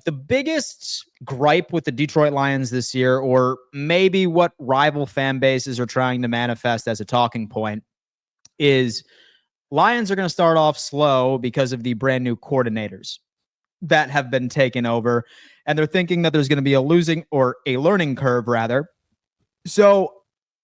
the biggest gripe with the Detroit Lions this year, or maybe what rival fan bases are trying to manifest as a talking point, is Lions are going to start off slow because of the brand new coordinators that have been taken over. And they're thinking that there's going to be a learning curve rather. So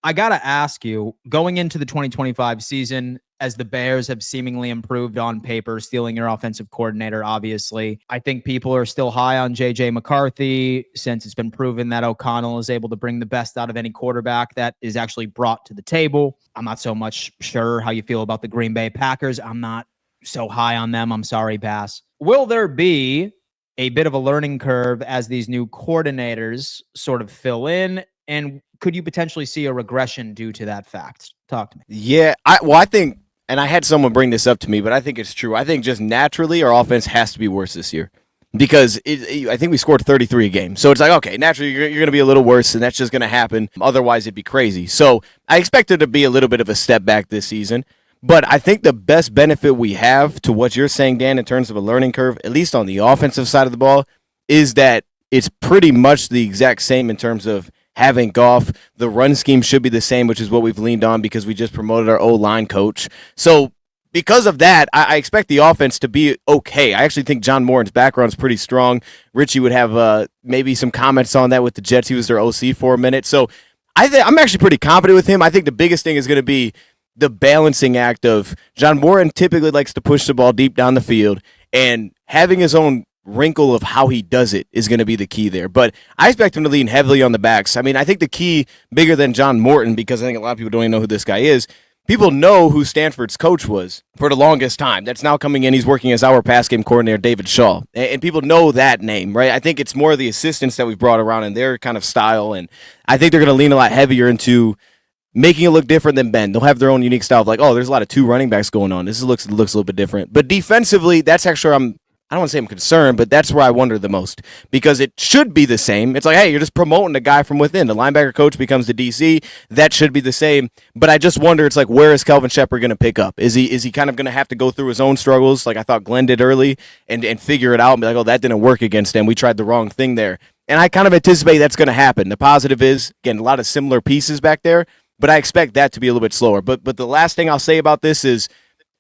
I got to ask you, going into the 2025 season, as the Bears have seemingly improved on paper, stealing your offensive coordinator, obviously, I think people are still high on J.J. McCarthy since it's been proven that O'Connell is able to bring the best out of any quarterback that is actually brought to the table. I'm not so much sure how you feel about the Green Bay Packers. I'm not so high on them. I'm sorry, Bass. Will there be a bit of a learning curve as these new coordinators sort of fill in? And could you potentially see a regression due to that fact? Talk to me. Yeah, I think, and I had someone bring this up to me, but I think it's true. I think just naturally our offense has to be worse this year because I think we scored 33 a game. So it's like, okay, naturally you're going to be a little worse, and that's just going to happen. Otherwise, it'd be crazy. So I expect it to be a little bit of a step back this season. But I think the best benefit we have to what you're saying, Dan, in terms of a learning curve, at least on the offensive side of the ball, is that it's pretty much the exact same in terms of having Goff. The run scheme should be the same, which is what we've leaned on because we just promoted our O-line coach. So because of that, I expect the offense to be okay. I actually think John Moran's background is pretty strong. Richie would have maybe some comments on that with the Jets. He was their OC for a minute. So I'm actually pretty confident with him. I think the biggest thing is going to be the balancing act of John Moran typically likes to push the ball deep down the field, and having his own wrinkle of how he does it is going to be the key there. But I expect him to lean heavily on the backs. I mean, I think the key, bigger than John Morton, because I think a lot of people don't even know who this guy is, people know who Stanford's coach was for the longest time. That's now coming in. He's working as our pass game coordinator, David Shaw. And people know that name, right? I think it's more of the assistants that we've brought around in their kind of style. And I think they're going to lean a lot heavier into making it look different than Ben. They'll have their own unique style of like, oh, there's a lot of two running backs going on. This looks a little bit different. But defensively, that's actually I don't want to say I'm concerned, but that's where I wonder the most because it should be the same. It's like, hey, you're just promoting a guy from within. The linebacker coach becomes the DC. That should be the same. But I just wonder, it's like, where is Kelvin Shepard going to pick up? Is he kind of going to have to go through his own struggles like I thought Glenn did early and figure it out and be like, oh, that didn't work against him. We tried the wrong thing there. And I kind of anticipate that's going to happen. The positive is, again, a lot of similar pieces back there, but I expect that to be a little bit slower. But the last thing I'll say about this is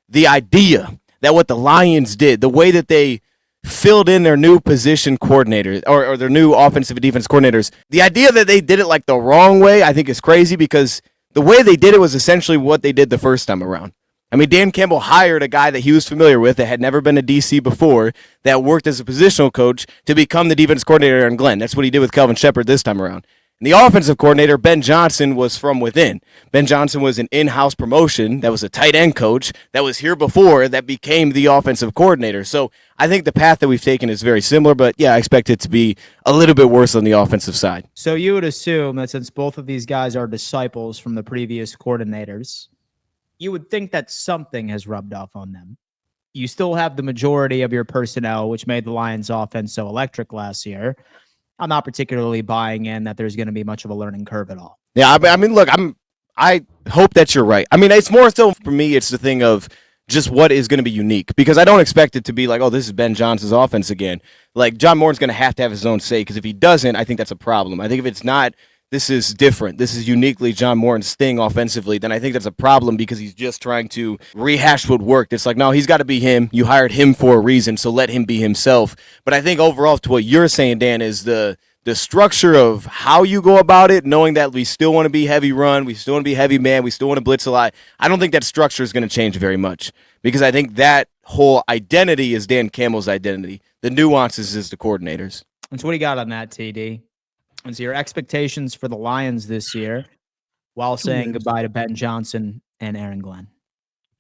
the idea that what the Lions did, the way that they filled in their new position coordinators or their new offensive and defense coordinators, the idea that they did it like the wrong way, I think is crazy because the way they did it was essentially what they did the first time around. I mean, Dan Campbell hired a guy that he was familiar with that had never been a DC before that worked as a positional coach to become the defense coordinator in Glenn. That's what he did with Kelvin Shepard this time around. And the offensive coordinator, Ben Johnson, was from within. Ben Johnson was an in-house promotion that was a tight end coach that was here before that became the offensive coordinator. So I think the path that we've taken is very similar, but yeah, I expect it to be a little bit worse on the offensive side. So you would assume that since both of these guys are disciples from the previous coordinators, you would think that something has rubbed off on them. You still have the majority of your personnel, which made the Lions offense so electric last year. I'm not particularly buying in that there's going to be much of a learning curve at all. Yeah, I mean, look, I hope that you're right. I mean, it's more so for me, it's the thing of just what is going to be unique because I don't expect it to be like, oh, this is Ben Johnson's offense again. Like, John Moran's going to have his own say because if he doesn't, I think that's a problem. I think if it's not, this is different, this is uniquely John Moran's thing offensively, then I think that's a problem because he's just trying to rehash what worked. It's like, no, he's got to be him. You hired him for a reason, so let him be himself. But I think overall, to what you're saying, Dan, is the structure of how you go about it, knowing that we still want to be heavy run, we still want to be heavy man, we still want to blitz a lot. I don't think that structure is going to change very much because I think that whole identity is Dan Campbell's identity. The nuances is the coordinators. And so what do you got on that, TD? And so your expectations for the Lions this year while saying goodbye to Ben Johnson and Aaron Glenn?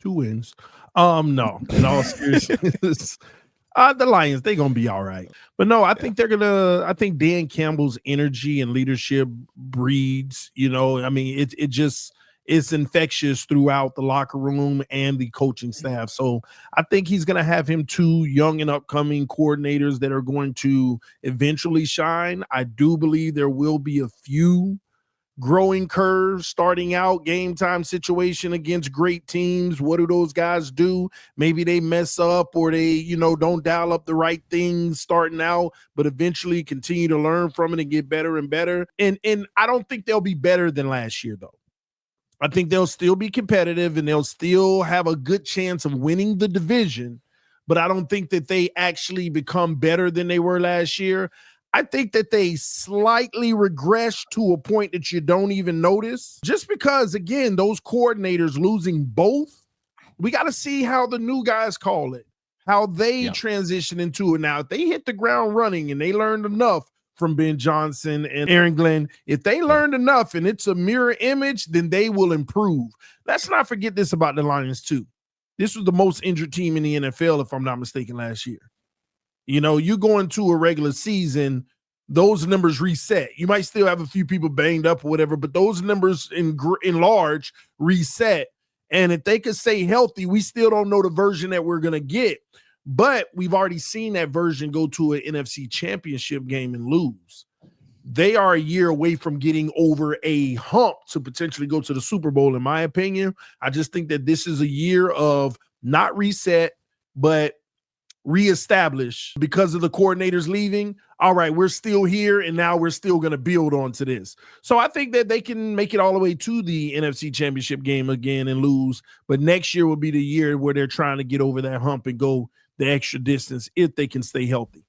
2 wins. No, in all seriousness, the Lions, they're going to be all right. But no, I think I think Dan Campbell's energy and leadership breeds, I mean, it's infectious throughout the locker room and the coaching staff. So I think he's going to have him 2 young and upcoming coordinators that are going to eventually shine. I do believe there will be a few growing curve, starting out, game time situation against great teams. What do those guys do? Maybe they mess up or they, don't dial up the right things starting out, but eventually continue to learn from it and get better and better. And I don't think they'll be better than last year, though. I think they'll still be competitive and they'll still have a good chance of winning the division, but I don't think that they actually become better than they were last year. I think that they slightly regress to a point that you don't even notice, just because, again, those coordinators losing both, we got to see how the new guys call it, how they transition into it. Now, if they hit the ground running and they learned enough from Ben Johnson and Aaron Glenn, if they learned enough and it's a mirror image, then they will improve. Let's not forget this about the Lions, too. This was the most injured team in the NFL, if I'm not mistaken, last year. You go into a regular season, those numbers reset. You might still have a few people banged up or whatever, but those numbers in large reset. And if they could stay healthy, we still don't know the version that we're going to get. But we've already seen that version go to an NFC championship game and lose. They are a year away from getting over a hump to potentially go to the Super Bowl, in my opinion. I just think that this is a year of not reset, but reestablish because of the coordinators leaving. All right, we're still here, and now we're still going to build onto this. So I think that they can make it all the way to the NFC championship game again and lose, but next year will be the year where they're trying to get over that hump and go the extra distance if they can stay healthy.